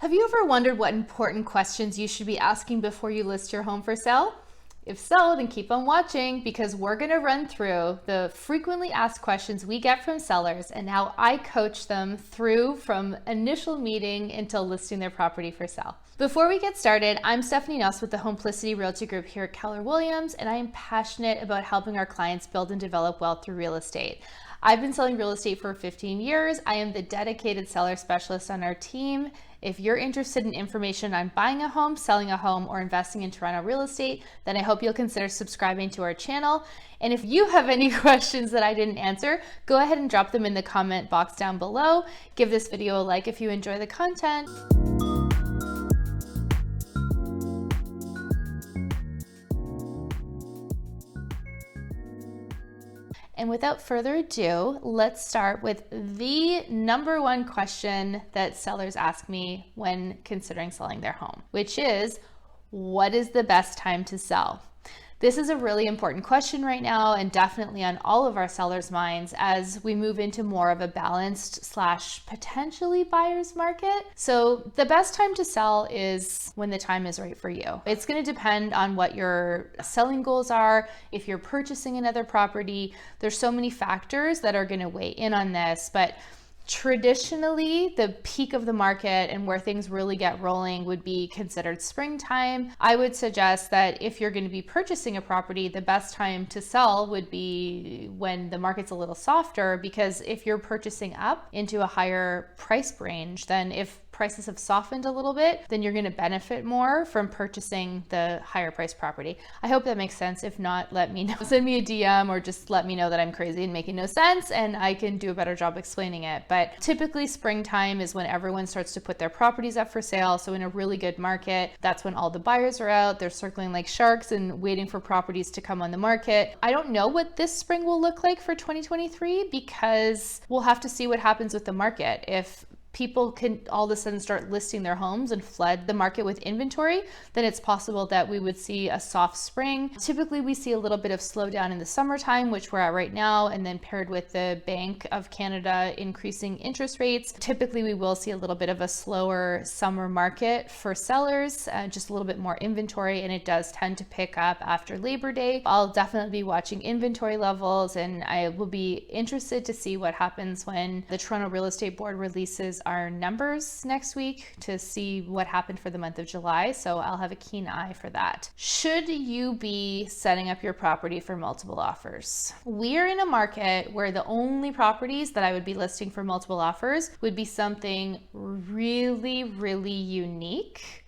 Have you ever wondered what important questions you should be asking before you list your home for sale? If so, then keep on watching because we're going to run through the frequently asked questions we get from sellers and how I coach them through from initial meeting until listing their property for sale. Before we get started, I'm Stephanie Nause with the Homeplicity Realty Group here at Keller Williams, and I am passionate about helping our clients build and develop wealth through real estate. I've been selling real estate for 15 years. I am the dedicated seller specialist on our team. If you're interested in information on buying a home, selling a home, or investing in Toronto real estate, then I hope you'll consider subscribing to our channel. And if you have any questions that I didn't answer, go ahead and drop them in the comment box down below. Give this video a like if you enjoy the content. And without further ado, let's start with the number one question that sellers ask me when considering selling their home, which is, what is the best time to sell? This is a really important question right now and definitely on all of our sellers' minds as we move into more of a balanced / potentially buyer's market. So the best time to sell is when the time is right for you. It's going to depend on what your selling goals are. If you're purchasing another property, there's so many factors that are going to weigh in on this, but traditionally, the peak of the market and where things really get rolling would be considered springtime. I would suggest that if you're going to be purchasing a property, the best time to sell would be when the market's a little softer, because if you're purchasing up into a higher price range, then if prices have softened a little bit, then you're going to benefit more from purchasing the higher price property. I hope that makes sense. If not, let me know. Send me a DM or just let me know that I'm crazy and making no sense and I can do a better job explaining it. But typically springtime is when everyone starts to put their properties up for sale. So in a really good market, that's when all the buyers are out. They're circling like sharks and waiting for properties to come on the market. I don't know what this spring will look like for 2023 because we'll have to see what happens with the market. If people can all of a sudden start listing their homes and flood the market with inventory, then it's possible that we would see a soft spring. Typically, we see a little bit of slowdown in the summertime, which we're at right now, and then paired with the Bank of Canada increasing interest rates, typically we will see a little bit of a slower summer market for sellers, just a little bit more inventory, and it does tend to pick up after Labor Day. I'll definitely be watching inventory levels, and I will be interested to see what happens when the Toronto Real Estate Board releases our numbers next week to see what happened for the month of July. So I'll have a keen eye for that. Should you be setting up your property for multiple offers? We're in a market where the only properties that I would be listing for multiple offers would be something really, really unique,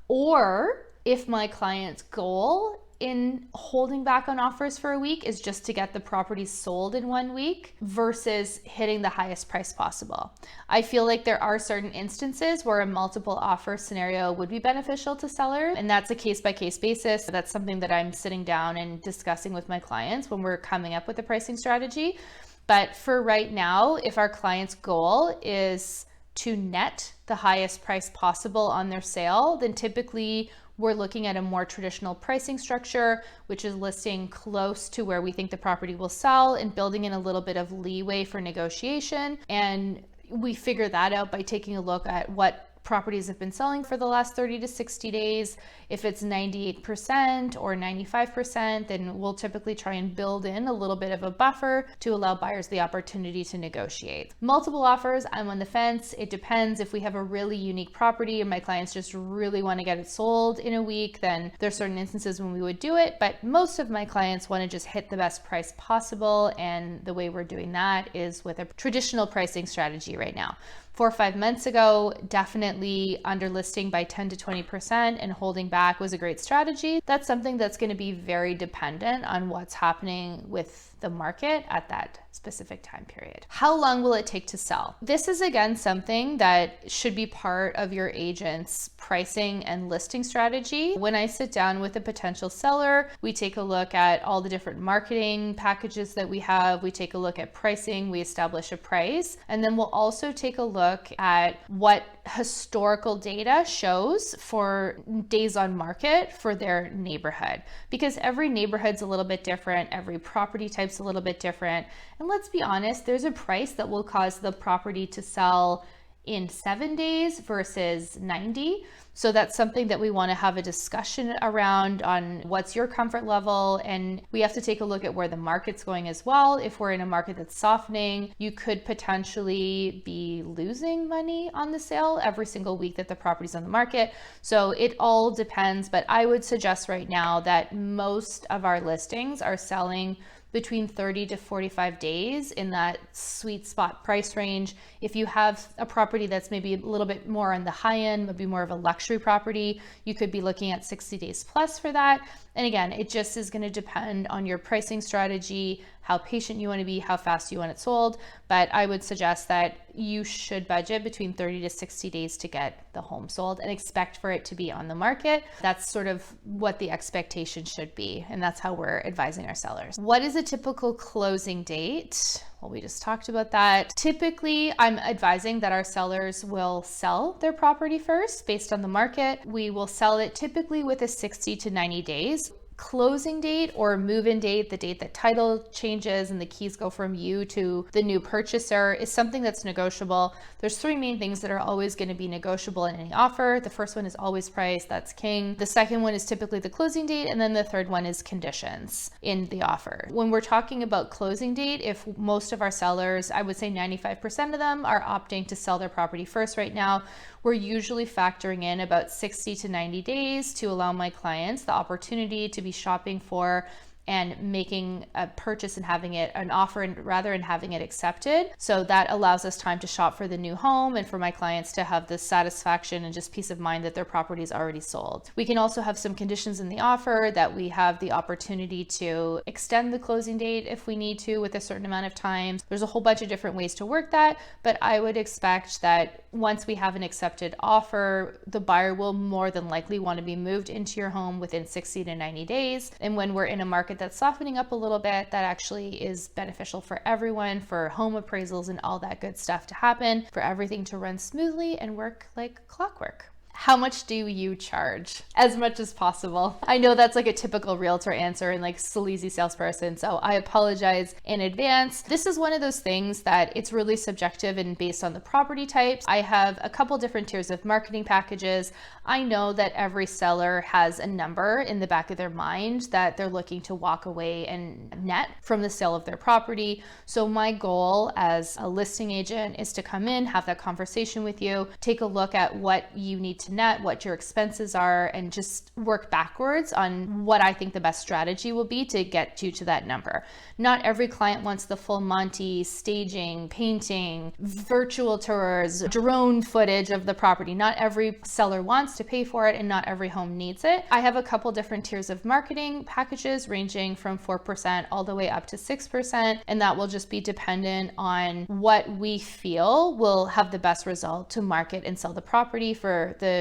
or if my client's goal in holding back on offers for a week is just to get the property sold in 1 week versus hitting the highest price possible. I feel like there are certain instances where a multiple offer scenario would be beneficial to sellers, and that's a case-by-case basis. That's something that I'm sitting down and discussing with my clients when we're coming up with a pricing strategy. But for right now, if our client's goal is to net the highest price possible on their sale, then typically we're looking at a more traditional pricing structure, which is listing close to where we think the property will sell and building in a little bit of leeway for negotiation. And we figure that out by taking a look at what properties have been selling for the last 30 to 60 days. If it's 98% or 95%, then we'll typically try and build in a little bit of a buffer to allow buyers the opportunity to negotiate. Multiple offers, I'm on the fence. It depends. If we have a really unique property and my clients just really want to get it sold in a week, then there's certain instances when we would do it. But most of my clients want to just hit the best price possible. And the way we're doing that is with a traditional pricing strategy right now. 4 or 5 months ago, definitely underlisting by 10 to 20% and holding back was a great strategy. That's something that's going to be very dependent on what's happening with the market at that specific time period. How long will it take to sell? This is again something that should be part of your agent's pricing and listing strategy. When I sit down with a potential seller, we take a look at all the different marketing packages that we have. We take a look at pricing, we establish a price, and then we'll also take a look at what historical data shows for days on market for their neighborhood, because every neighborhood's a little bit different, every property type's a little bit different. And let's be honest, there's a price that will cause the property to sell in 7 days versus 90. So that's something that we want to have a discussion around on what's your comfort level. And we have to take a look at where the market's going as well. If we're in a market that's softening, you could potentially be losing money on the sale every single week that the property's on the market. So it all depends, but I would suggest right now that most of our listings are selling between 30 to 45 days in that sweet spot price range. If you have a property that's maybe a little bit more on the high end, maybe more of a luxury property, you could be looking at 60 days plus for that. And again, it just is going to depend on your pricing strategy, how patient you want to be, how fast you want it sold. But I would suggest that you should budget between 30 to 60 days to get the home sold and expect for it to be on the market. That's sort of what the expectation should be. And that's how we're advising our sellers. What is a typical closing date? Well, we just talked about that. Typically, I'm advising that our sellers will sell their property first based on the market. We will sell it typically with a 60 to 90 days. Closing date or move-in date, the date that title changes and the keys go from you to the new purchaser, is something that's negotiable. There's three main things that are always going to be negotiable in any offer. The first one is always price, that's king. The second one is typically the closing date, and then the third one is conditions in the offer. When we're talking about closing date, if most of our sellers, I would say 95% of them, are opting to sell their property first right now, we're usually factoring in about 60 to 90 days to allow my clients the opportunity to be shopping for and making a purchase and having it an offer and having it accepted. So that allows us time to shop for the new home and for my clients to have the satisfaction and just peace of mind that their property is already sold. We can also have some conditions in the offer that we have the opportunity to extend the closing date if we need to with a certain amount of time. There's a whole bunch of different ways to work that, but I would expect that once we have an accepted offer, the buyer will more than likely want to be moved into your home within 60 to 90 days. And when we're in a market that's softening up a little bit, that actually is beneficial for everyone, for home appraisals and all that good stuff to happen, for everything to run smoothly and work like clockwork. How much do you charge? As much as possible. I know that's like a typical realtor answer and like sleazy salesperson, so I apologize in advance. This is one of those things that it's really subjective and based on the property types. I have a couple different tiers of marketing packages. I know that every seller has a number in the back of their mind that they're looking to walk away and net from the sale of their property. So my goal as a listing agent is to come in, have that conversation with you, take a look at what you need to net, what your expenses are, and just work backwards on what I think the best strategy will be to get you to that number. Not every client wants the full Monty staging, painting, virtual tours, drone footage of the property. Not every seller wants to pay for it, and not every home needs it. I have a couple different tiers of marketing packages ranging from 4% all the way up to 6%, and that will just be dependent on what we feel will have the best result to market and sell the property for the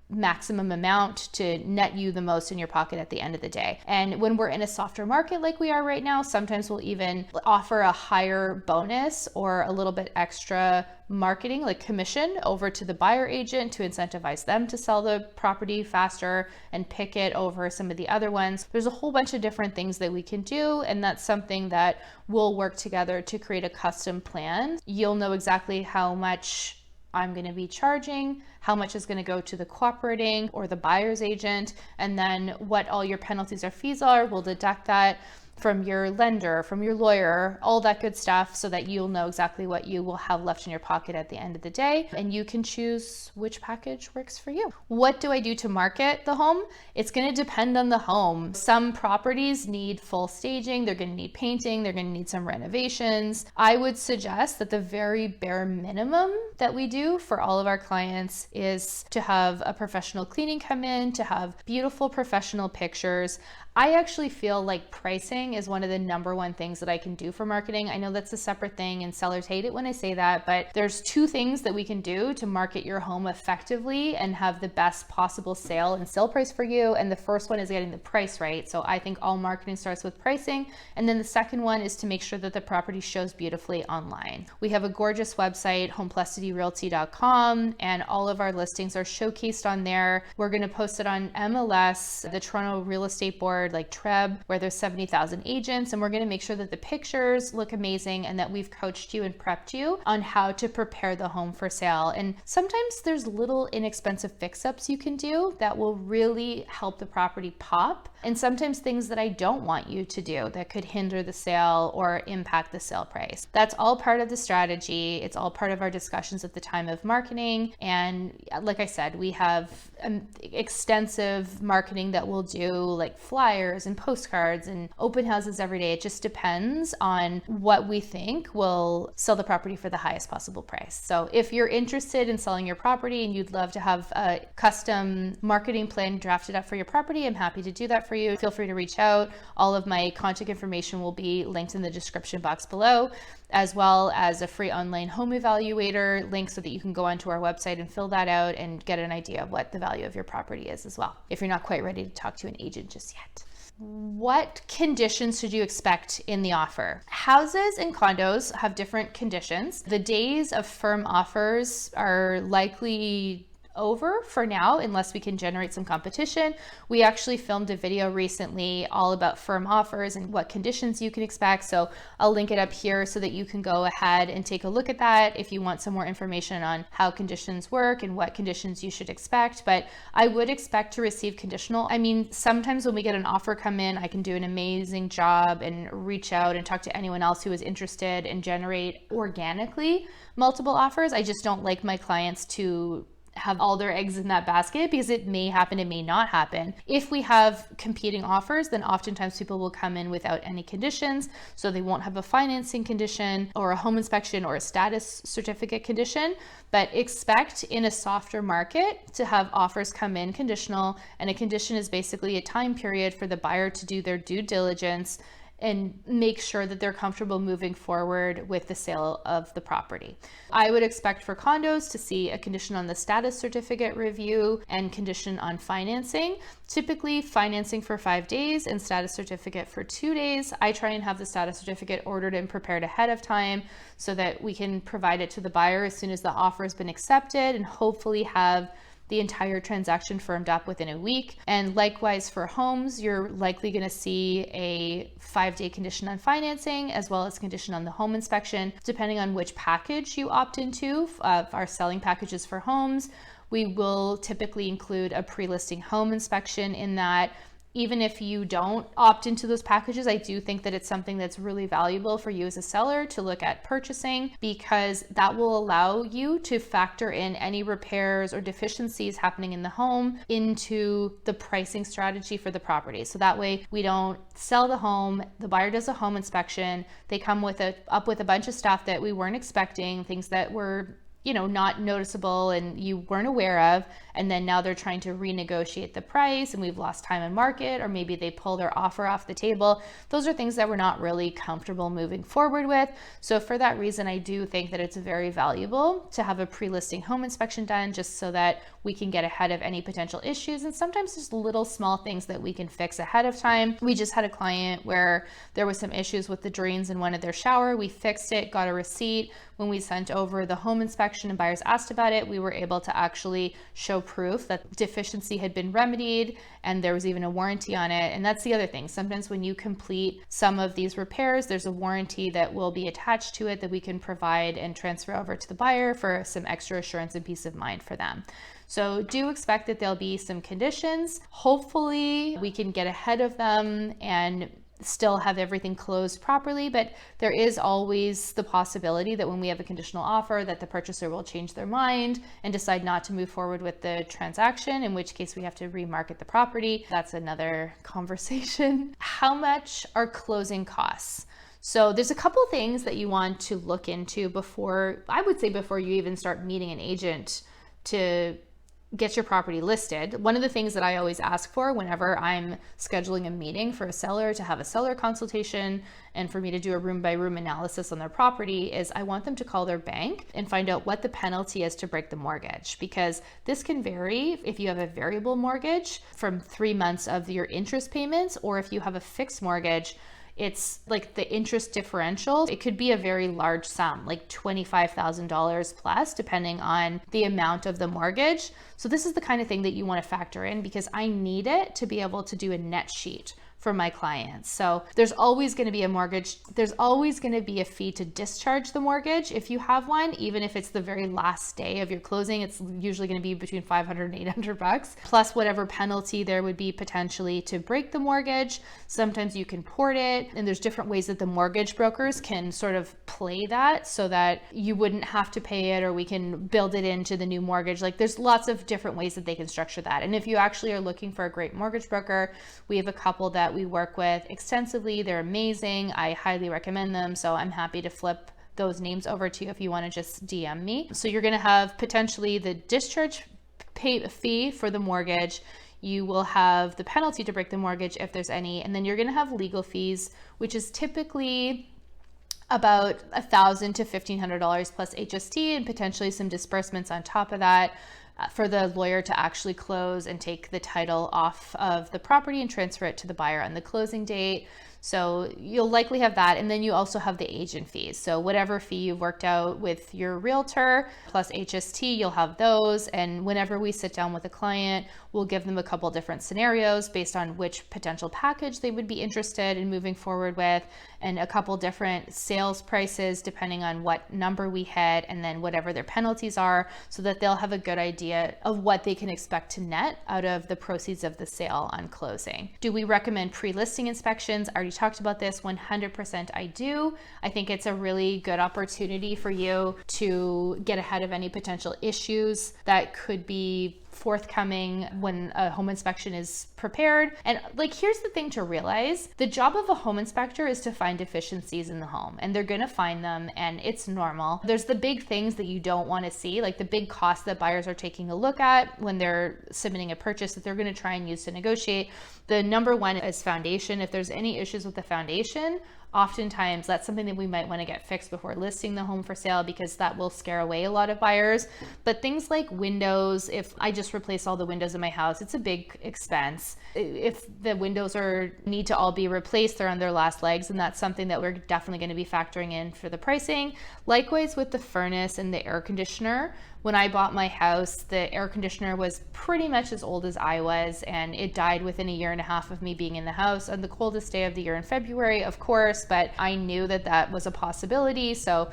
maximum amount to net you the most in your pocket at the end of the day. And when we're in a softer market like we are right now, sometimes we'll even offer a higher bonus or a little bit extra marketing, like commission, over to the buyer agent to incentivize them to sell the property faster and pick it over some of the other ones. There's a whole bunch of different things that we can do, and that's something that we'll work together to create a custom plan. You'll know exactly how much I'm going to be charging, how much is going to go to the cooperating or the buyer's agent, and then what all your penalties or fees are. We'll deduct that from your lender, from your lawyer, all that good stuff, so that you'll know exactly what you will have left in your pocket at the end of the day, and you can choose which package works for you. What do I do to market the home? It's going to depend on the home. Some properties need full staging, they're going to need painting, they're going to need some renovations. I would suggest that the very bare minimum that we do for all of our clients is to have a professional cleaning come in, to have beautiful professional pictures. I actually feel like pricing is one of the number one things that I can do for marketing. I know that's a separate thing and sellers hate it when I say that, but there's two things that we can do to market your home effectively and have the best possible sale and sale price for you. And the first one is getting the price right. So I think all marketing starts with pricing. And then the second one is to make sure that the property shows beautifully online. We have a gorgeous website, homplicityrealty.com, and all of our listings are showcased on there. We're going to post it on MLS, the Toronto Real Estate Board, board like Treb, where there's 70,000 agents, and we're going to make sure that the pictures look amazing and that we've coached you and prepped you on how to prepare the home for sale. And sometimes there's little inexpensive fix-ups you can do that will really help the property pop, and sometimes things that I don't want you to do that could hinder the sale or impact the sale price. That's all part of the strategy. It's all part of our discussions at the time of marketing. And like I said, we have extensive marketing that we'll do, like flyers and postcards and open houses every day. It just depends on what we think will sell the property for the highest possible price. So if you're interested in selling your property and you'd love to have a custom marketing plan drafted up for your property, I'm happy to do that for you. Feel free to reach out. All of my contact information will be linked in the description box below, as well as a free online home evaluator link so that you can go onto our website and fill that out and get an idea of what the value of your property is as well, if you're not quite ready to talk to an agent just yet. What conditions should you expect in the offer? Houses and condos have different conditions. The days of firm offers are likely over for now, unless we can generate some competition. We actually filmed a video recently all about firm offers and what conditions you can expect. So I'll link it up here so that you can go ahead and take a look at that if you want some more information on how conditions work and what conditions you should expect. But I would expect to receive conditional. I mean, sometimes when we get an offer come in, I can do an amazing job and reach out and talk to anyone else who is interested and generate organically multiple offers. I just don't like my clients to have all their eggs in that basket, because it may happen, it may not happen. If we have competing offers, then oftentimes people will come in without any conditions. So they won't have a financing condition or a home inspection or a status certificate condition, but expect in a softer market to have offers come in conditional. And a condition is basically a time period for the buyer to do their due diligence and make sure that they're comfortable moving forward with the sale of the property. I would expect for condos to see a condition on the status certificate review and condition on financing. Typically financing for 5 days and status certificate for 2 days. I try and have the status certificate ordered and prepared ahead of time so that we can provide it to the buyer as soon as the offer has been accepted, and hopefully have the entire transaction firmed up within a week. And likewise for homes, you're likely going to see a 5-day condition on financing as well as condition on the home inspection, depending on which package you opt into. Our selling packages for homes, we will typically include a pre-listing home inspection in that. Even if you don't opt into those packages, I do think that it's something that's really valuable for you as a seller to look at purchasing, because that will allow you to factor in any repairs or deficiencies happening in the home into the pricing strategy for the property. So that way we don't sell the home, the buyer does a home inspection, they come up with a bunch of stuff that we weren't expecting, things that were not noticeable and you weren't aware of, and then now they're trying to renegotiate the price and we've lost time in market, or maybe they pull their offer off the table. Those are things that we're not really comfortable moving forward with. So for that reason, I do think that it's very valuable to have a pre-listing home inspection done, just so that we can get ahead of any potential issues. And sometimes just little small things that we can fix ahead of time. We just had a client where there was some issues with the drains in one of their shower. We fixed it, got a receipt. When we sent over the home inspection and buyers asked about it, we were able to actually show proof that deficiency had been remedied, and there was even a warranty on it. And that's the other thing. Sometimes when you complete some of these repairs, there's a warranty that will be attached to it that we can provide and transfer over to the buyer for some extra assurance and peace of mind for them. So do expect that there'll be some conditions. Hopefully we can get ahead of them and still have everything closed properly, but there is always the possibility that when we have a conditional offer that the purchaser will change their mind and decide not to move forward with the transaction, in which case we have to remarket the property. That's another conversation. How much are closing costs? So there's a couple things that you want to look into before you even start meeting an agent to get your property listed. One of the things that I always ask for whenever I'm scheduling a meeting for a seller to have a seller consultation and for me to do a room by room analysis on their property is I want them to call their bank and find out what the penalty is to break the mortgage, because this can vary if you have a variable mortgage from 3 months of your interest payments, or if you have a fixed mortgage, it's like the interest differential. It could be a very large sum, like $25,000 plus, depending on the amount of the mortgage. So this is the kind of thing that you want to factor in, because I need it to be able to do a net sheet for my clients. So there's always going to be a mortgage. There's always going to be a fee to discharge the mortgage if you have one, even if it's the very last day of your closing. It's usually going to be between $500 and $800, plus whatever penalty there would be potentially to break the mortgage. Sometimes you can port it, and there's different ways that the mortgage brokers can sort of play that so that you wouldn't have to pay it, or we can build it into the new mortgage. Like there's lots of different ways that they can structure that. And if you actually are looking for a great mortgage broker, we have a couple that we work with extensively. They're amazing. I highly recommend them. So I'm happy to flip those names over to you if you want to just DM me. So you're going to have potentially the discharge fee for the mortgage. You will have the penalty to break the mortgage if there's any, and then you're going to have legal fees, which is typically about $1,000 to $1,500 plus HST and potentially some disbursements on top of that for the lawyer to actually close and take the title off of the property and transfer it to the buyer on the closing date. So you'll likely have that. And then you also have the agent fees. So whatever fee you've worked out with your realtor plus HST, you'll have those. And whenever we sit down with a client, we'll give them a couple different scenarios based on which potential package they would be interested in moving forward with, and a couple different sales prices depending on what number we hit, and then whatever their penalties are, so that they'll have a good idea of what they can expect to net out of the proceeds of the sale on closing. Do we recommend pre-listing inspections? I already talked about this. 100% I do. I think it's a really good opportunity for you to get ahead of any potential issues that could be forthcoming when a home inspection is prepared. And like, here's the thing to realize: the job of a home inspector is to find deficiencies in the home, and they're going to find them, and it's normal. There's the big things that you don't want to see, like the big costs that buyers are taking a look at when they're submitting a purchase that they're going to try and use to negotiate. The number one is foundation. If there's any issues with the foundation, oftentimes that's something that we might want to get fixed before listing the home for sale, because that will scare away a lot of buyers. But things like windows, if I just replace all the windows in my house, it's a big expense. If the windows need to all be replaced, they're on their last legs, and that's something that we're definitely going to be factoring in for the pricing. Likewise with the furnace and the air conditioner. When I bought my house, the air conditioner was pretty much as old as I was, and it died within a year and a half of me being in the house on the coldest day of the year in February, of course, but I knew that that was a possibility. So,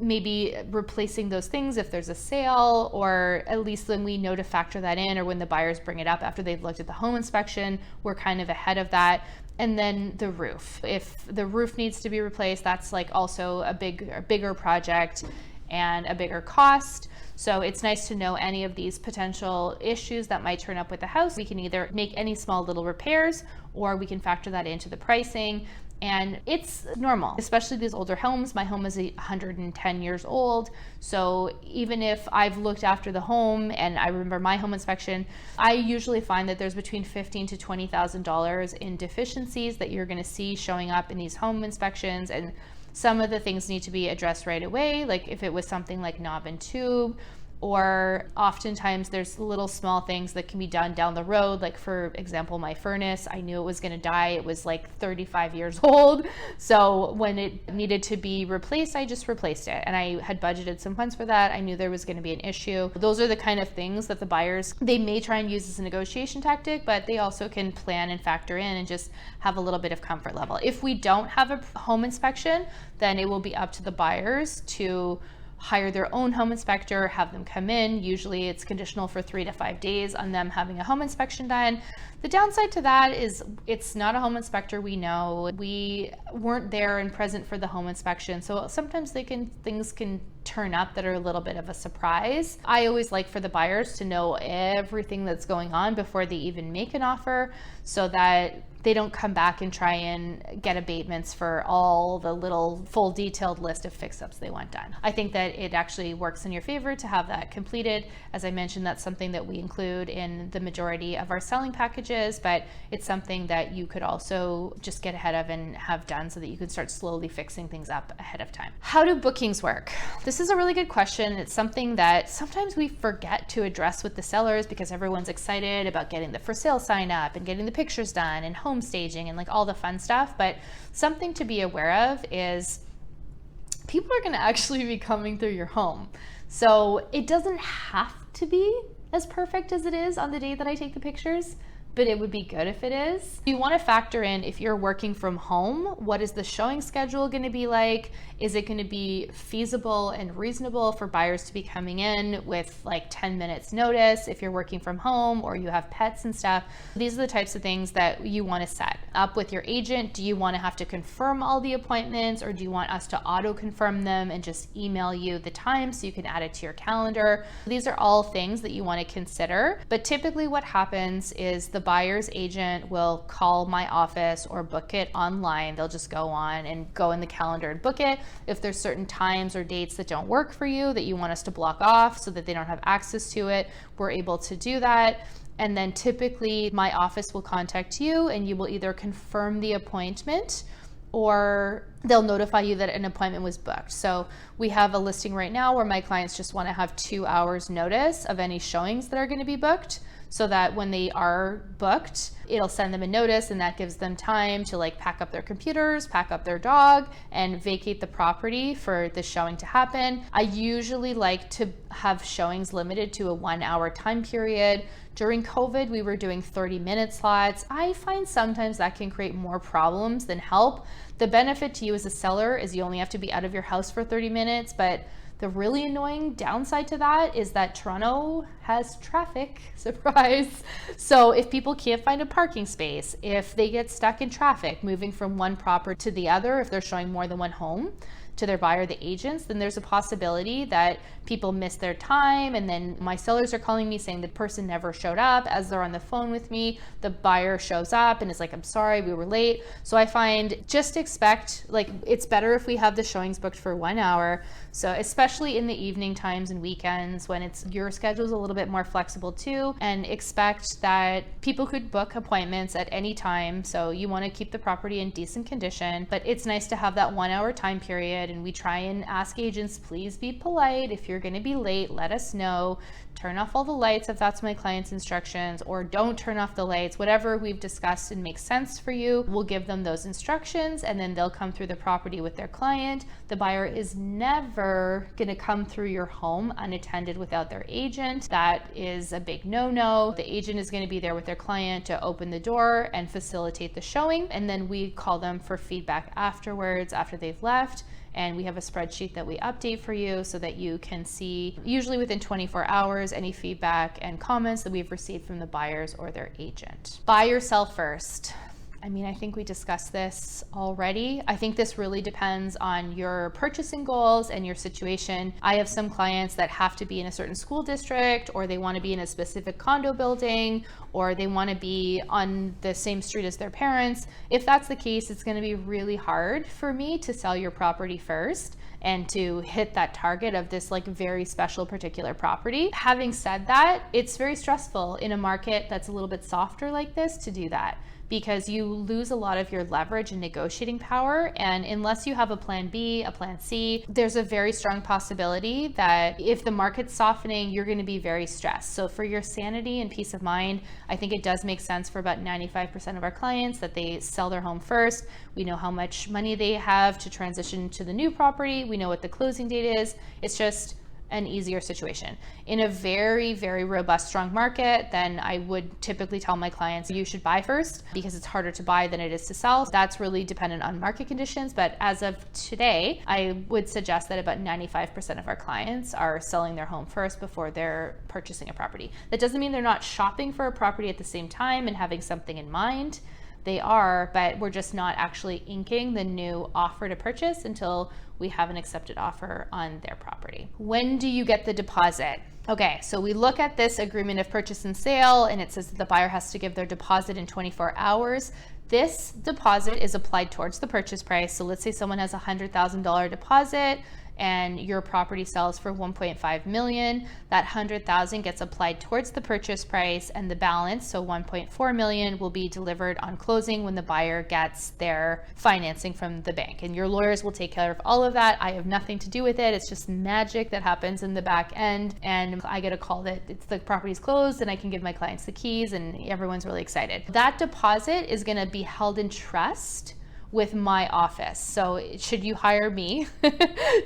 maybe replacing those things if there's a sale, or at least then we know to factor that in, or when the buyers bring it up after they've looked at the home inspection, we're kind of ahead of that. And then the roof. If the roof needs to be replaced, that's like also a bigger project and a bigger cost. So it's nice to know any of these potential issues that might turn up with the house. We can either make any small little repairs, or we can factor that into the pricing. And it's normal, especially these older homes. My home is 110 years old. So even if I've looked after the home and I remember my home inspection, I usually find that there's between $15,000 to $20,000 in deficiencies that you're going to see showing up in these home inspections. And some of the things need to be addressed right away, like if it was something like knob and tube, or oftentimes there's little small things that can be done down the road. Like for example, my furnace, I knew it was going to die. It was like 35 years old. So when it needed to be replaced, I just replaced it. And I had budgeted some funds for that. I knew there was going to be an issue. Those are the kind of things that the buyers, they may try and use as a negotiation tactic, but they also can plan and factor in and just have a little bit of comfort level. If we don't have a home inspection, then it will be up to the buyers to hire their own home inspector, have them come in. Usually it's conditional for 3 to 5 days on them having a home inspection done. The downside to that is it's not a home inspector we know. We weren't there and present for the home inspection. So sometimes things can turn up that are a little bit of a surprise. I always like for the buyers to know everything that's going on before they even make an offer, so that they don't come back and try and get abatements for all the little full detailed list of fix-ups they want done. I think that it actually works in your favor to have that completed. As I mentioned, that's something that we include in the majority of our selling packages, but it's something that you could also just get ahead of and have done so that you can start slowly fixing things up ahead of time. How do bookings work? This is a really good question. It's something that sometimes we forget to address with the sellers because everyone's excited about getting the for sale sign up and getting the pictures done and home staging and like all the fun stuff. But something to be aware of is people are going to actually be coming through your home. So it doesn't have to be as perfect as it is on the day that I take the pictures. but it would be good if it is. You want to factor in, if you're working from home, what is the showing schedule going to be like? Is it going to be feasible and reasonable for buyers to be coming in with like 10 minutes notice if you're working from home or you have pets and stuff? These are the types of things that you want to set up with your agent. Do you want to have to confirm all the appointments, or do you want us to auto confirm them and just email you the time so you can add it to your calendar? These are all things that you want to consider. But typically what happens is the buyer's agent will call my office or book it online. They'll just go on and go in the calendar and book it. If there's certain times or dates that don't work for you that you want us to block off so that they don't have access to it, we're able to do that. And then typically my office will contact you and you will either confirm the appointment or they'll notify you that an appointment was booked. So we have a listing right now where my clients just want to have 2 hours notice of any showings that are going to be booked, so that when they are booked, it'll send them a notice, and that gives them time to like pack up their computers, pack up their dog, and vacate the property for the showing to happen. I usually like to have showings limited to a 1 hour time period. During COVID, we were doing 30-minute slots. I find sometimes that can create more problems than help. The benefit to you as a seller is you only have to be out of your house for 30 minutes, but the really annoying downside to that is that Toronto has traffic, surprise. So if people can't find a parking space, if they get stuck in traffic moving from one property to the other, if they're showing more than one home to their buyer, the agents, then there's a possibility that people miss their time, and then my sellers are calling me saying the person never showed up. As they're on the phone with me, the buyer shows up and is like, I'm sorry, we were late. So I find just expect, like, it's better if we have the showings booked for 1 hour. So especially in the evening times and weekends when it's your schedule's a little bit more flexible too, and expect that people could book appointments at any time. So you want to keep the property in decent condition, but it's nice to have that 1 hour time period. And we try and ask agents, please be polite. If you're going to be late, let us know. Turn off all the lights if that's my client's instructions, or don't turn off the lights. Whatever we've discussed and makes sense for you, we'll give them those instructions, and then they'll come through the property with their client. The buyer is never going to come through your home unattended without their agent. That is a big no-no. The agent is going to be there with their client to open the door and facilitate the showing, and then we call them for feedback afterwards after they've left. And we have a spreadsheet that we update for you so that you can see, usually within 24 hours, any feedback and comments that we've received from the buyers or their agent. Buy or sell first. I mean, I think we discussed this already. I think this really depends on your purchasing goals and your situation. I have some clients that have to be in a certain school district, or they want to be in a specific condo building, or they want to be on the same street as their parents. If that's the case, it's going to be really hard for me to sell your property first and to hit that target of this like very special particular property. Having said that, it's very stressful in a market that's a little bit softer like this to do that, because you lose a lot of your leverage and negotiating power. And unless you have a plan B, a plan C, there's a very strong possibility that if the market's softening, you're going to be very stressed. So for your sanity and peace of mind, I think it does make sense for about 95% of our clients that they sell their home first. We know how much money they have to transition to the new property. We know what the closing date is. It's just an easier situation. In a very, very robust, strong market, then I would typically tell my clients, you should buy first, because it's harder to buy than it is to sell. That's really dependent on market conditions. But as of today, I would suggest that about 95% of our clients are selling their home first before they're purchasing a property. That doesn't mean they're not shopping for a property at the same time and having something in mind. They are, but we're just not actually inking the new offer to purchase until we have an accepted offer on their property. When do you get the deposit? Okay, so we look at this agreement of purchase and sale, and it says that the buyer has to give their deposit in 24 hours. This deposit is applied towards the purchase price. So let's say someone has a $100,000 deposit and your property sells for 1.5 million. That 100,000 gets applied towards the purchase price, and the balance, so 1.4 million, will be delivered on closing when the buyer gets their financing from the bank. And your lawyers will take care of all of that. I have nothing to do with it. It's just magic that happens in the back end, and I get a call that the property's closed, and I can give my clients the keys, and everyone's really excited. That deposit is going to be held in trust with my office. So should you hire me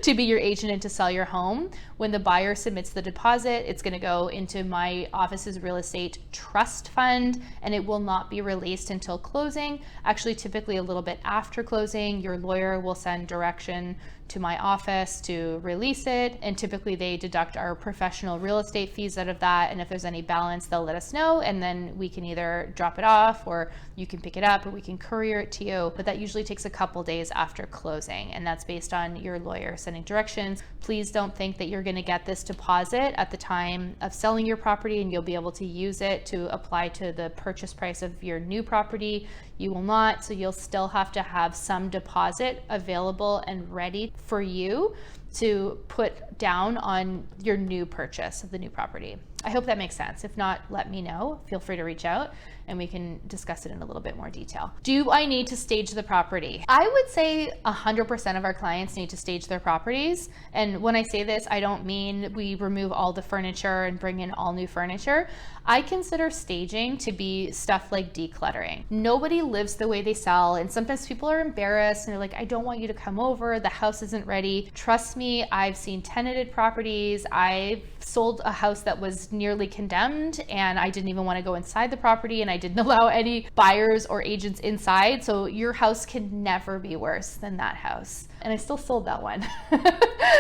to be your agent and to sell your home, When the buyer submits the deposit, it's going to go into my office's real estate trust fund, and it will not be released until closing. Actually, typically a little bit after closing, your lawyer will send direction to my office to release it, and typically they deduct our professional real estate fees out of that, and if there's any balance they'll let us know, and then we can either drop it off or you can pick it up or we can courier it to you. But that usually takes a couple days after closing, and that's based on your lawyer sending directions. Please don't think that you're going to get this deposit at the time of selling your property and you'll be able to use it to apply to the purchase price of your new property. You will not, so you'll still have to have some deposit available and ready for you to put down on your new purchase of the new property. I hope that makes sense. If not, let me know. Feel free to reach out and we can discuss it in a little bit more detail. Do I need to stage the property? I would say 100% of our clients need to stage their properties. And when I say this, I don't mean we remove all the furniture and bring in all new furniture. I consider staging to be stuff like decluttering. Nobody lives the way they sell, and sometimes people are embarrassed and they're like, I don't want you to come over, the house isn't ready. Trust me, I've seen tenanted properties. I've sold a house that was nearly condemned and I didn't even want to go inside the property, and I didn't allow any buyers or agents inside. So your house can never be worse than that house. And I still sold that one.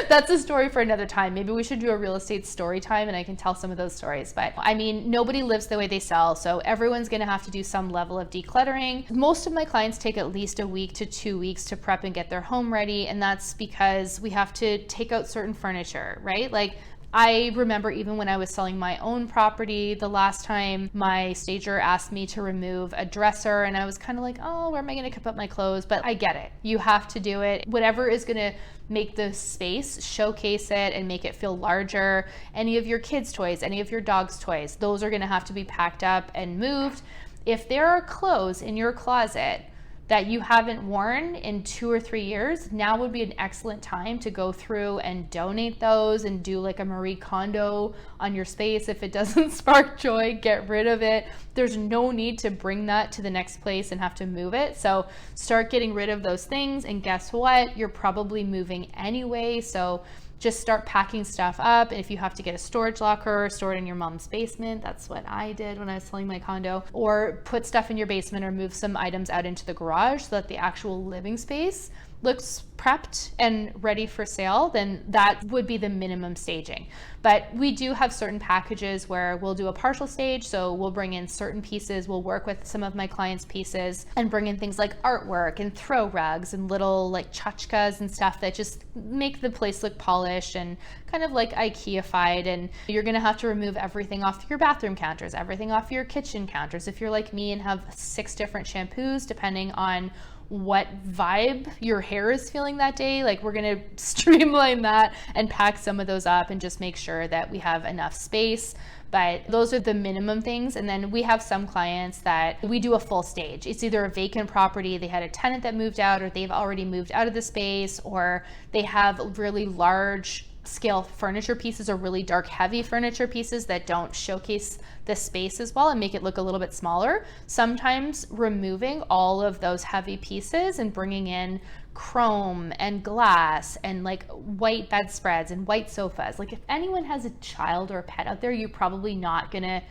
That's a story for another time. Maybe we should do a real estate story time and I can tell some of those stories. But I mean, nobody lives the way they sell. So everyone's going to have to do some level of decluttering. Most of my clients take at least a week to 2 weeks to prep and get their home ready. And that's because we have to take out certain furniture, right? Like, I remember even when I was selling my own property, the last time my stager asked me to remove a dresser, and I was kind of like, oh, where am I going to put my clothes? But I get it. You have to do it. Whatever is going to make the space, showcase it and make it feel larger. Any of your kids' toys, any of your dog's toys, those are going to have to be packed up and moved. If there are clothes in your closet that you haven't worn in 2 or 3 years, now would be an excellent time to go through and donate those and do like a Marie Kondo on your space. If it doesn't spark joy, get rid of it. There's no need to bring that to the next place and have to move it. So start getting rid of those things, and guess what? You're probably moving anyway. So just start packing stuff up. If you have to get a storage locker, store it in your mom's basement. That's what I did when I was selling my condo. Or put stuff in your basement or move some items out into the garage so that the actual living space looks prepped and ready for sale. Then that would be the minimum staging. But we do have certain packages where we'll do a partial stage. So we'll bring in certain pieces. We'll work with some of my clients' pieces and bring in things like artwork and throw rugs and little like tchotchkes and stuff that just make the place look polished and kind of like IKEA-fied. And you're gonna have to remove everything off your bathroom counters, everything off your kitchen counters. If you're like me and have 6 different shampoos, depending on what vibe your hair is feeling that day, like we're gonna streamline that and pack some of those up and just make sure that we have enough space. But those are the minimum things. And then we have some clients that we do a full stage. It's either a vacant property, they had a tenant that moved out, or they've already moved out of the space, or they have really large scale furniture pieces or really dark heavy furniture pieces that don't showcase the space as well and make it look a little bit smaller. Sometimes removing all of those heavy pieces and bringing in chrome and glass and like white bedspreads and white sofas. Like if anyone has a child or a pet out there, you're probably not gonna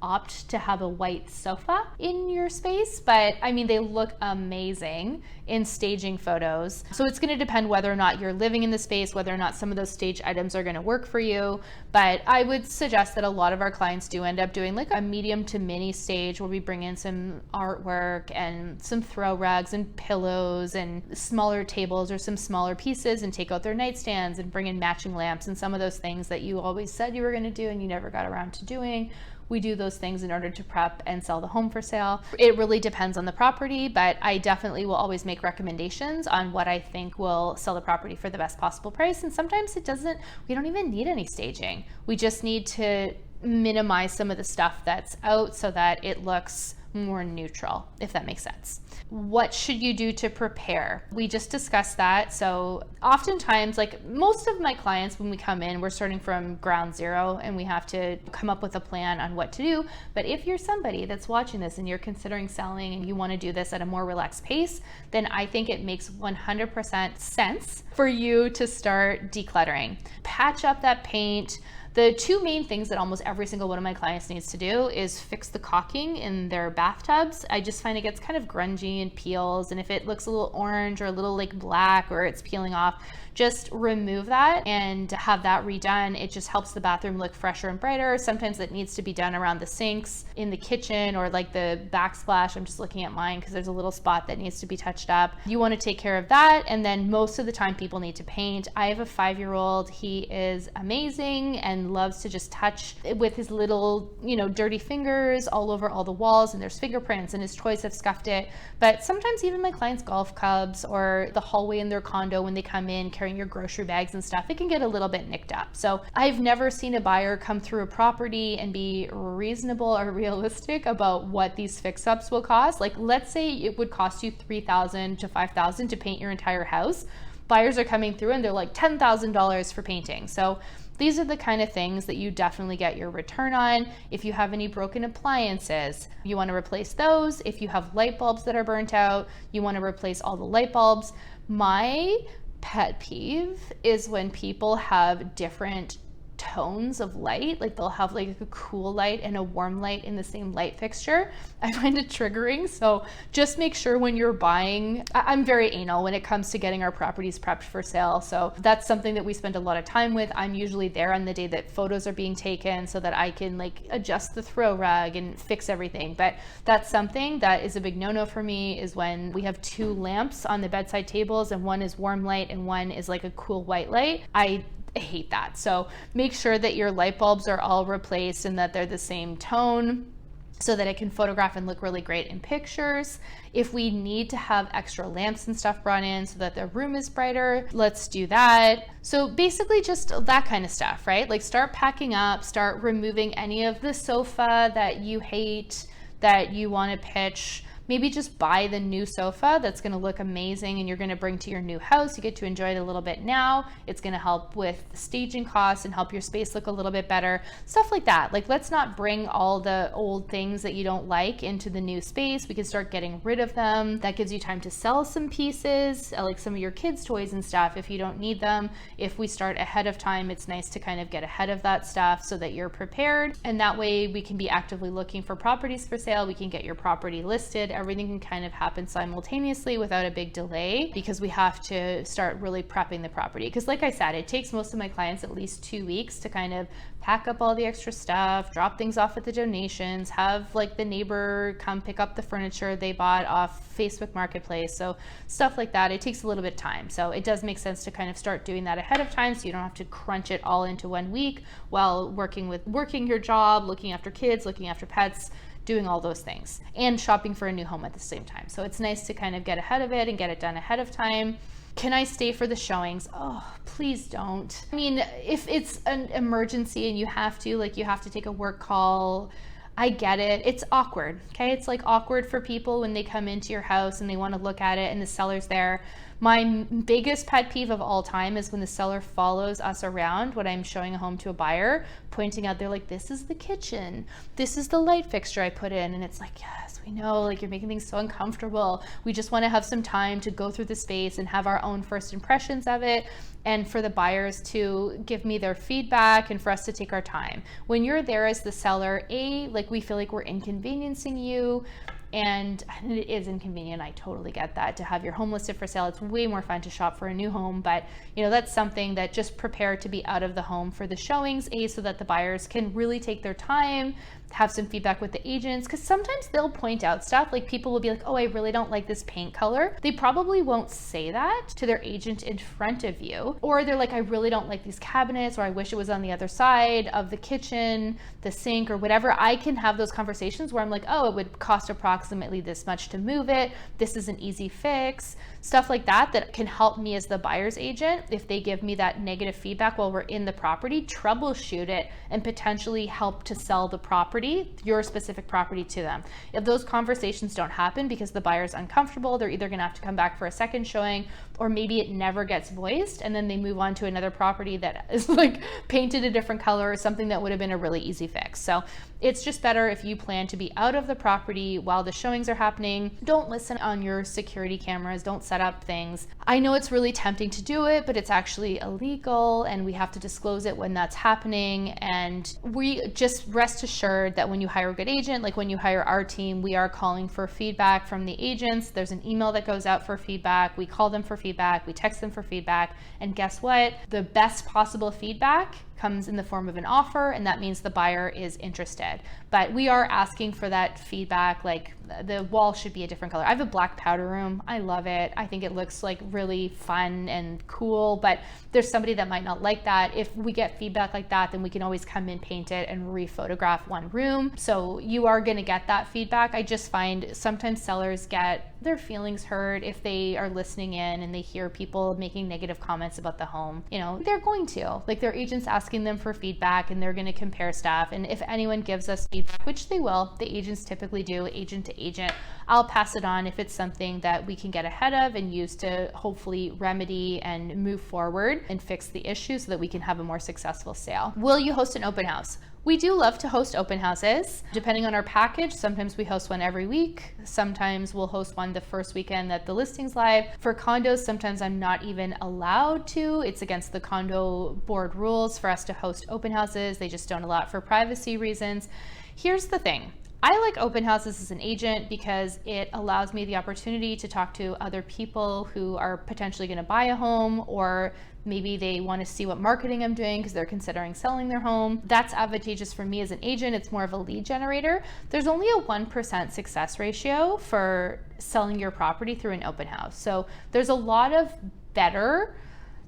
opt to have a white sofa in your space, but I mean, they look amazing in staging photos. So it's going to depend whether or not you're living in the space, whether or not some of those stage items are going to work for you. But I would suggest that a lot of our clients do end up doing like a medium to mini stage where we bring in some artwork and some throw rugs and pillows and smaller tables or some smaller pieces, and take out their nightstands and bring in matching lamps and some of those things that you always said you were going to do and you never got around to doing. We do those things in order to prep and sell the home for sale. It really depends on the property, but I definitely will always make recommendations on what I think will sell the property for the best possible price. And sometimes we don't even need any staging. We just need to minimize some of the stuff that's out so that it looks more neutral, if that makes sense. What should you do to prepare? We just discussed that. So oftentimes, like most of my clients, when we come in, we're starting from ground zero and we have to come up with a plan on what to do. But if you're somebody that's watching this and you're considering selling and you want to do this at a more relaxed pace, then I think it makes 100% sense for you to start decluttering. Patch up that paint. The two main things that almost every single one of my clients needs to do is fix the caulking in their bathtubs. I just find it gets kind of grungy and peels. And if it looks a little orange or a little like black or it's peeling off, just remove that and have that redone. It just helps the bathroom look fresher and brighter. Sometimes it needs to be done around the sinks in the kitchen or like the backsplash. I'm just looking at mine because there's a little spot that needs to be touched up. You want to take care of that. And then most of the time people need to paint. I have a 5-year-old. He is amazing and loves to just touch with his little, dirty fingers all over all the walls, and there's fingerprints and his toys have scuffed it. But sometimes even my clients' golf clubs or the hallway in their condo when they come in carrying your grocery bags and stuff, it can get a little bit nicked up. So I've never seen a buyer come through a property and be reasonable or realistic about what these fix-ups will cost. Like let's say it would cost you $3,000 to $5,000 to paint your entire house. Buyers are coming through and they're like $10,000 for painting. So these are the kind of things that you definitely get your return on. If you have any broken appliances, you want to replace those. If you have light bulbs that are burnt out, you want to replace all the light bulbs. My pet peeve is when people have different tones of light, like they'll have like a cool light and a warm light in the same light fixture. I find it triggering. So just make sure when you're buying, I'm very anal when it comes to getting our properties prepped for sale. So that's something that we spend a lot of time with. I'm usually there on the day that photos are being taken so that I can like adjust the throw rug and fix everything. But that's something that is a big no-no for me, is when we have 2 lamps on the bedside tables and one is warm light and one is like a cool white light. I hate that. So make sure that your light bulbs are all replaced and that they're the same tone so that it can photograph and look really great in pictures. If we need to have extra lamps and stuff brought in so that the room is brighter, let's do that. So basically just that kind of stuff, right? Like start packing up, start removing any of the sofa that you hate, that you want to pitch. Maybe just buy the new sofa that's going to look amazing and you're going to bring to your new house. You get to enjoy it a little bit now. It's going to help with the staging costs and help your space look a little bit better. Stuff like that. Like let's not bring all the old things that you don't like into the new space. We can start getting rid of them. That gives you time to sell some pieces, like some of your kids' toys and stuff if you don't need them. If we start ahead of time, it's nice to kind of get ahead of that stuff so that you're prepared. And that way we can be actively looking for properties for sale. We can get your property listed. Everything can kind of happen simultaneously without a big delay, because we have to start really prepping the property. Because like I said, it takes most of my clients at least 2 weeks to kind of pack up all the extra stuff, drop things off at the donations, have like the neighbor come pick up the furniture they bought off Facebook Marketplace. So stuff like that, it takes a little bit of time. So it does make sense to kind of start doing that ahead of time so you don't have to crunch it all into 1 week while working your job, looking after kids, looking after pets, doing all those things, and shopping for a new home at the same time. So it's nice to kind of get ahead of it and get it done ahead of time. Can I stay for the showings? Oh, please don't. I mean, if it's an emergency and you have to take a work call, I get it. It's awkward, okay? It's like awkward for people when they come into your house and they want to look at it and the seller's there. My biggest pet peeve of all time is when the seller follows us around when I'm showing a home to a buyer, pointing out, they're like, this is the kitchen, this is the light fixture I put in. And it's like, yes, we know, like you're making things so uncomfortable. We just want to have some time to go through the space and have our own first impressions of it, and for the buyers to give me their feedback and for us to take our time. When you're there as the seller, like we feel like we're inconveniencing you. And it is inconvenient. I totally get that, to have your home listed for sale. It's way more fun to shop for a new home, but that's something that just prepare to be out of the home for the showings, so that the buyers can really take their time, have some feedback with the agents, because sometimes they'll point out stuff, like people will be like, oh, I really don't like this paint color. They probably won't say that to their agent in front of you, or they're like, I really don't like these cabinets, or I wish it was on the other side of the kitchen, the sink, or whatever. I can have those conversations where I'm like, oh, it would cost approximately this much to move it. This is an easy fix. Stuff like that can help me as the buyer's agent, if they give me that negative feedback while we're in the property, troubleshoot it and potentially help to sell the property property, your specific property, to them. If those conversations don't happen because the buyer's uncomfortable, they're either going to have to come back for a second showing, or maybe it never gets voiced and then they move on to another property that is like painted a different color or something that would have been a really easy fix. So it's just better if you plan to be out of the property while the showings are happening. Don't listen on your security cameras. Don't set up things. I know it's really tempting to do it, but it's actually illegal and we have to disclose it when that's happening. And we just rest assured that when you hire a good agent, like when you hire our team, we are calling for feedback from the agents. There's an email that goes out for feedback. We call them for feedback. We text them for feedback. And guess what? The best possible feedback comes in the form of an offer, and that means the buyer is interested. But we are asking for that feedback, like the wall should be a different color. I have a black powder room. I love it. I think it looks like really fun and cool, but there's somebody that might not like that. If we get feedback like that, then we can always come in, paint it, and re-photograph one room. So you are gonna get that feedback. I just find sometimes sellers get their feelings hurt if they are listening in and they hear people making negative comments about the home. You know, they're going to, like, their agents asking them for feedback and they're going to compare stuff. And if anyone gives us feedback, which they will, the agents typically do, agent to agent, I'll pass it on if it's something that we can get ahead of and use to hopefully remedy and move forward and fix the issue so that we can have a more successful sale. Will you host an open house? We do love to host open houses. Depending on our package, sometimes we host one every week. Sometimes we'll host one the first weekend that the listing's live. For condos, sometimes I'm not even allowed to. It's against the condo board rules for us to host open houses. They just don't allow it for privacy reasons. Here's the thing. I like open houses as an agent because it allows me the opportunity to talk to other people who are potentially going to buy a home, or maybe they want to see what marketing I'm doing because they're considering selling their home. That's advantageous for me as an agent. It's more of a lead generator. There's only a 1% success ratio for selling your property through an open house. So there's a lot of better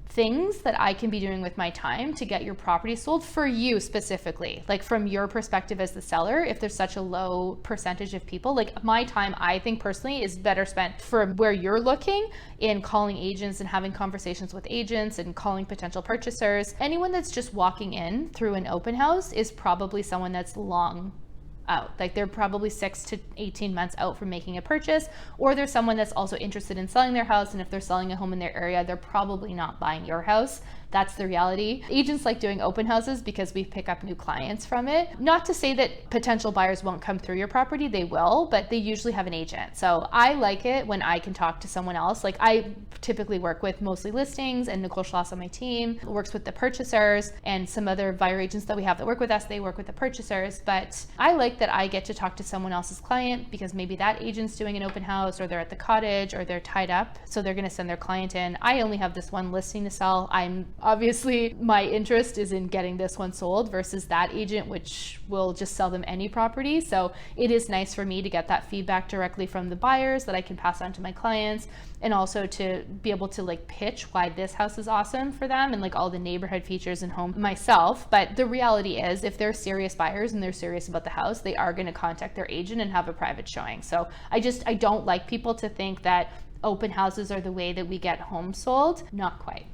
things that I can be doing with my time to get your property sold for you specifically, like from your perspective as the seller. If there's such a low percentage of people, like my time, I think personally is better spent for where you're looking in calling agents and having conversations with agents and calling potential purchasers. Anyone that's just walking in through an open house is probably someone that's long out. Like they're probably 6 to 18 months out from making a purchase, or there's someone that's also interested in selling their house, and if they're selling a home in their area, they're probably not buying your house. That's the reality. Agents like doing open houses because we pick up new clients from it. Not to say that potential buyers won't come through your property, they will, but they usually have an agent. So I like it when I can talk to someone else. Like I typically work with mostly listings, and Nicole Schloss on my team works with the purchasers, and some other buyer agents that we have that work with us, they work with the purchasers. But I like that I get to talk to someone else's client because maybe that agent's doing an open house, or they're at the cottage, or they're tied up, so they're going to send their client in. I only have this one listing to sell. Obviously, my interest is in getting this one sold versus that agent, which will just sell them any property. So it is nice for me to get that feedback directly from the buyers that I can pass on to my clients, and also to be able to like pitch why this house is awesome for them and like all the neighborhood features and home myself. But the reality is, if they're serious buyers and they're serious about the house, they are going to contact their agent and have a private showing. So I don't like people to think that open houses are the way that we get homes sold. Not quite.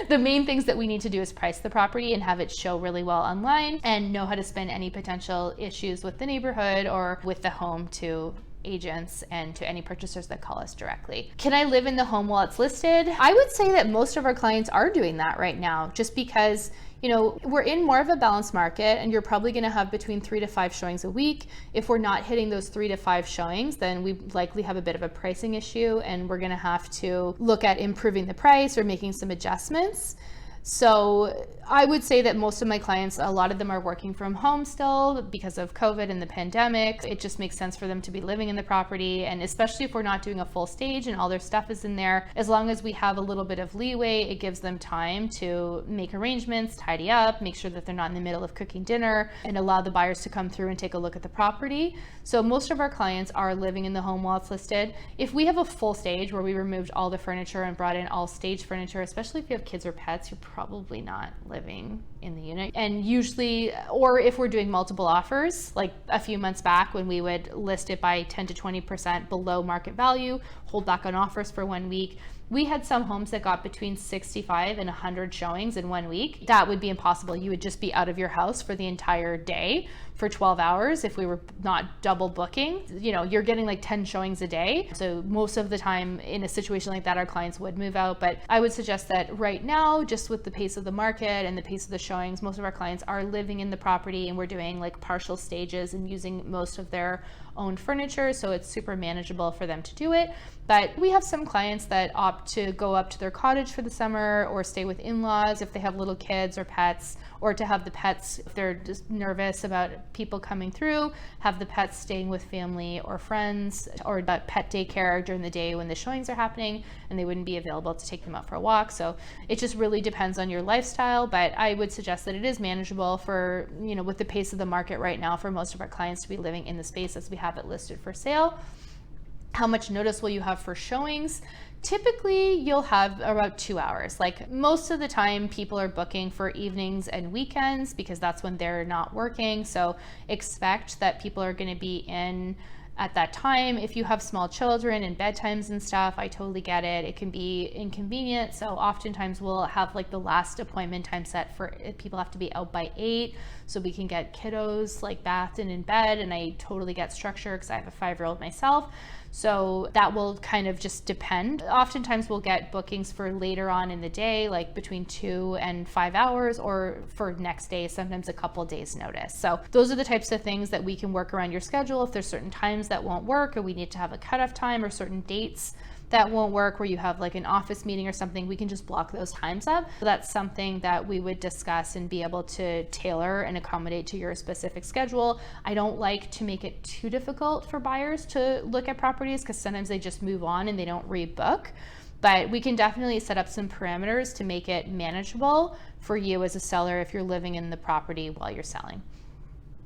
The main things that we need to do is price the property and have it show really well online, and know how to spin any potential issues with the neighborhood or with the home to agents and to any purchasers that call us directly. Can I live in the home while it's listed? I would say that most of our clients are doing that right now, just because we're in more of a balanced market, and you're probably going to have between 3 to 5 showings a week. If we're not hitting those 3 to 5 showings, then we likely have a bit of a pricing issue, and we're going to have to look at improving the price or making some adjustments. So I would say that most of my clients, a lot of them are working from home still because of COVID and the pandemic. It just makes sense for them to be living in the property, and especially if we're not doing a full stage and all their stuff is in there, as long as we have a little bit of leeway, it gives them time to make arrangements, tidy up, make sure that they're not in the middle of cooking dinner, and allow the buyers to come through and take a look at the property. So most of our clients are living in the home while it's listed. If we have a full stage where we removed all the furniture and brought in all stage furniture, especially if you have kids or pets, you're probably not living in the unit. And usually, or if we're doing multiple offers, like a few months back when we would list it by 10 to 20% below market value, hold back on offers for 1 week, We had some homes that got between 65 and 100 showings in 1 week. That would be impossible. You would just be out of your house for the entire day for 12 hours if we were not double booking. You know, you're getting like 10 showings a day. So most of the time in a situation like that, our clients would move out. But I would suggest that right now, just with the pace of the market and the pace of the showings, most of our clients are living in the property, and we're doing like partial stages and using most of their own furniture. So it's super manageable for them to do it. But we have some clients that opt to go up to their cottage for the summer or stay with in-laws if they have little kids or pets, or to have the pets, if they're just nervous about people coming through, have the pets staying with family or friends, or pet daycare during the day when the showings are happening and they wouldn't be available to take them out for a walk. So it just really depends on your lifestyle, but I would suggest that it is manageable for, you know, with the pace of the market right now, for most of our clients to be living in the space as we have it listed for sale. How much notice will you have for showings? Typically, you'll have about 2 hours. Like most of the time, people are booking for evenings and weekends because that's when they're not working. So expect that people are going to be in at that time. If you have small children and bedtimes and stuff, I totally get it. It can be inconvenient. So oftentimes we'll have like the last appointment time set for people have to be out by 8 so we can get kiddos like bathed and in bed. And I totally get structure because I have a 5-year-old myself. So that will kind of just depend. Oftentimes we'll get bookings for later on in the day, like between 2 and 5 hours, or for next day, sometimes a couple days notice. So those are the types of things that we can work around your schedule. If there's certain times that won't work, or we need to have a cutoff time, or certain dates that won't work where you have like an office meeting or something, we can just block those times up. So that's something that we would discuss and be able to tailor and accommodate to your specific schedule. I don't like to make it too difficult for buyers to look at properties because sometimes they just move on and they don't rebook. But we can definitely set up some parameters to make it manageable for you as a seller if you're living in the property while you're selling.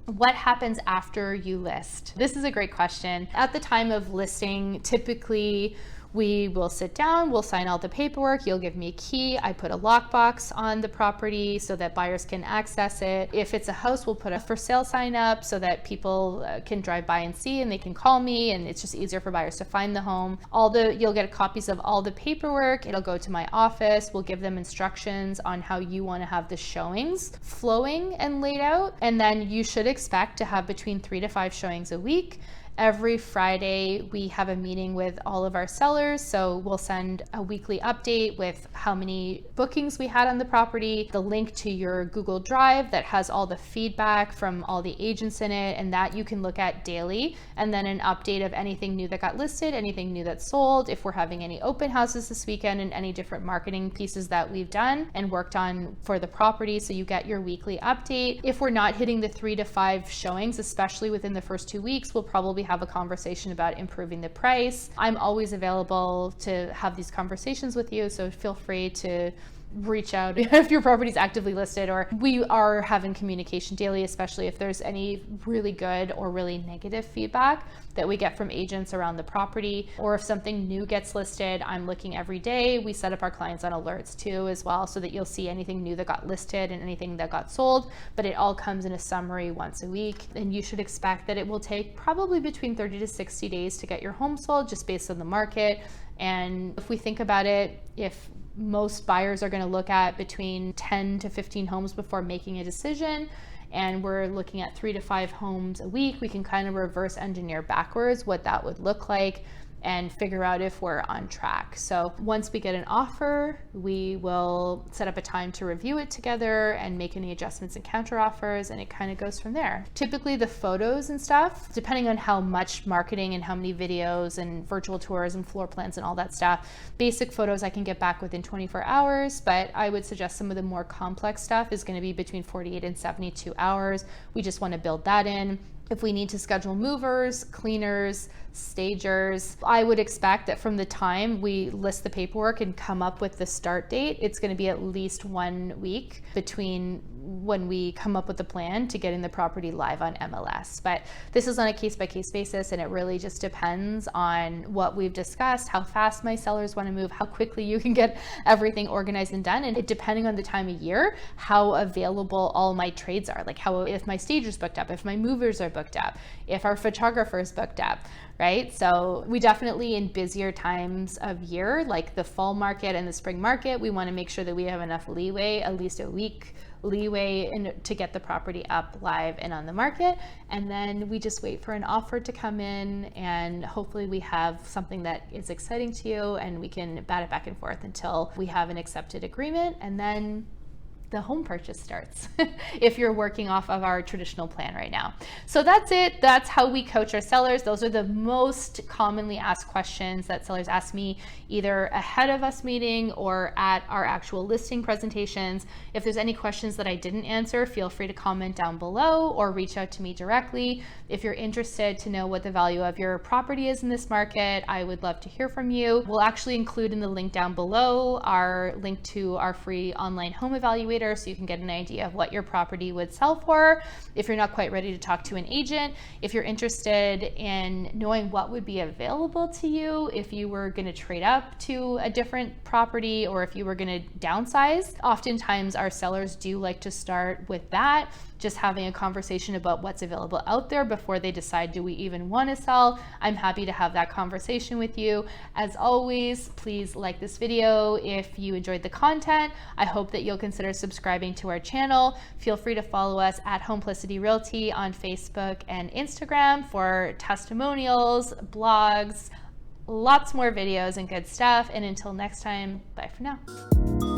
What happens after you list? This is a great question. At the time of listing, typically we will sit down, we'll sign all the paperwork, you'll give me a key, I put a lockbox on the property so that buyers can access it. If it's a house, we'll put a for sale sign up so that people can drive by and see, and they can call me, and it's just easier for buyers to find the home. You'll get copies of all the paperwork, it'll go to my office, we'll give them instructions on how you want to have the showings flowing and laid out, and then you should expect to have between 3 to 5 showings a week. Every Friday, we have a meeting with all of our sellers. So we'll send a weekly update with how many bookings we had on the property, the link to your Google Drive that has all the feedback from all the agents in it, and that you can look at daily. And then an update of anything new that got listed, anything new that sold, if we're having any open houses this weekend, and any different marketing pieces that we've done and worked on for the property. So you get your weekly update. If we're not hitting the 3 to 5 showings, especially within the first 2 weeks, we'll probably have a conversation about improving the price. I'm always available to have these conversations with you, so feel free to reach out if your property is actively listed, or we are having communication daily, especially if there's any really good or really negative feedback that we get from agents around the property, or if something new gets listed. I'm looking every day. We set up our clients on alerts too as well, so that you'll see anything new that got listed and anything that got sold, but it all comes in a summary once a week. And you should expect that it will take probably between 30 to 60 days to get your home sold, just based on the market. And if we think about it, if most buyers are going to look at between 10 to 15 homes before making a decision, and we're looking at 3 to 5 homes a week, we can kind of reverse engineer backwards what that would look like and figure out if we're on track. So once we get an offer, we will set up a time to review it together and make any adjustments and counter offers, and it kind of goes from there. Typically the photos and stuff, depending on how much marketing and how many videos and virtual tours and floor plans and all that stuff, basic photos I can get back within 24 hours, but I would suggest some of the more complex stuff is going to be between 48 and 72 hours. We just want to build that in. If we need to schedule movers, cleaners, stagers, I would expect that from the time we list the paperwork and come up with the start date, it's going to be at least 1 week between when we come up with a plan to getting the property live on MLS. But this is on a case-by-case basis, and it really just depends on what we've discussed, how fast my sellers want to move, how quickly you can get everything organized and done, and depending on the time of year, how available all my trades are, like how if my stagers booked up, if my movers are booked up, if our photographer is booked up, right? So we definitely, in busier times of year, like the fall market and the spring market, we want to make sure that we have enough leeway, at least a week leeway to get the property up, live, and on the market. And then we just wait for an offer to come in, and hopefully we have something that is exciting to you, and we can bat it back and forth until we have an accepted agreement, and then the home purchase starts if you're working off of our traditional plan right now. So that's it. That's how we coach our sellers. Those are the most commonly asked questions that sellers ask me, either ahead of us meeting or at our actual listing presentations. If there's any questions that I didn't answer, feel free to comment down below or reach out to me directly. If you're interested to know what the value of your property is in this market, I would love to hear from you. We'll actually include in the link down below our link to our free online home evaluator, so you can get an idea of what your property would sell for if you're not quite ready to talk to an agent. If you're interested in knowing what would be available to you if you were going to trade up to a different property, or if you were going to downsize, oftentimes our sellers do like to start with that, just having a conversation about what's available out there before they decide, do we even want to sell? I'm happy to have that conversation with you. As always, please like this video if you enjoyed the content. I hope that you'll consider subscribing to our channel. Feel free to follow us at Homeplicity Realty on Facebook and Instagram for testimonials, blogs, lots more videos and good stuff. And until next time, bye for now.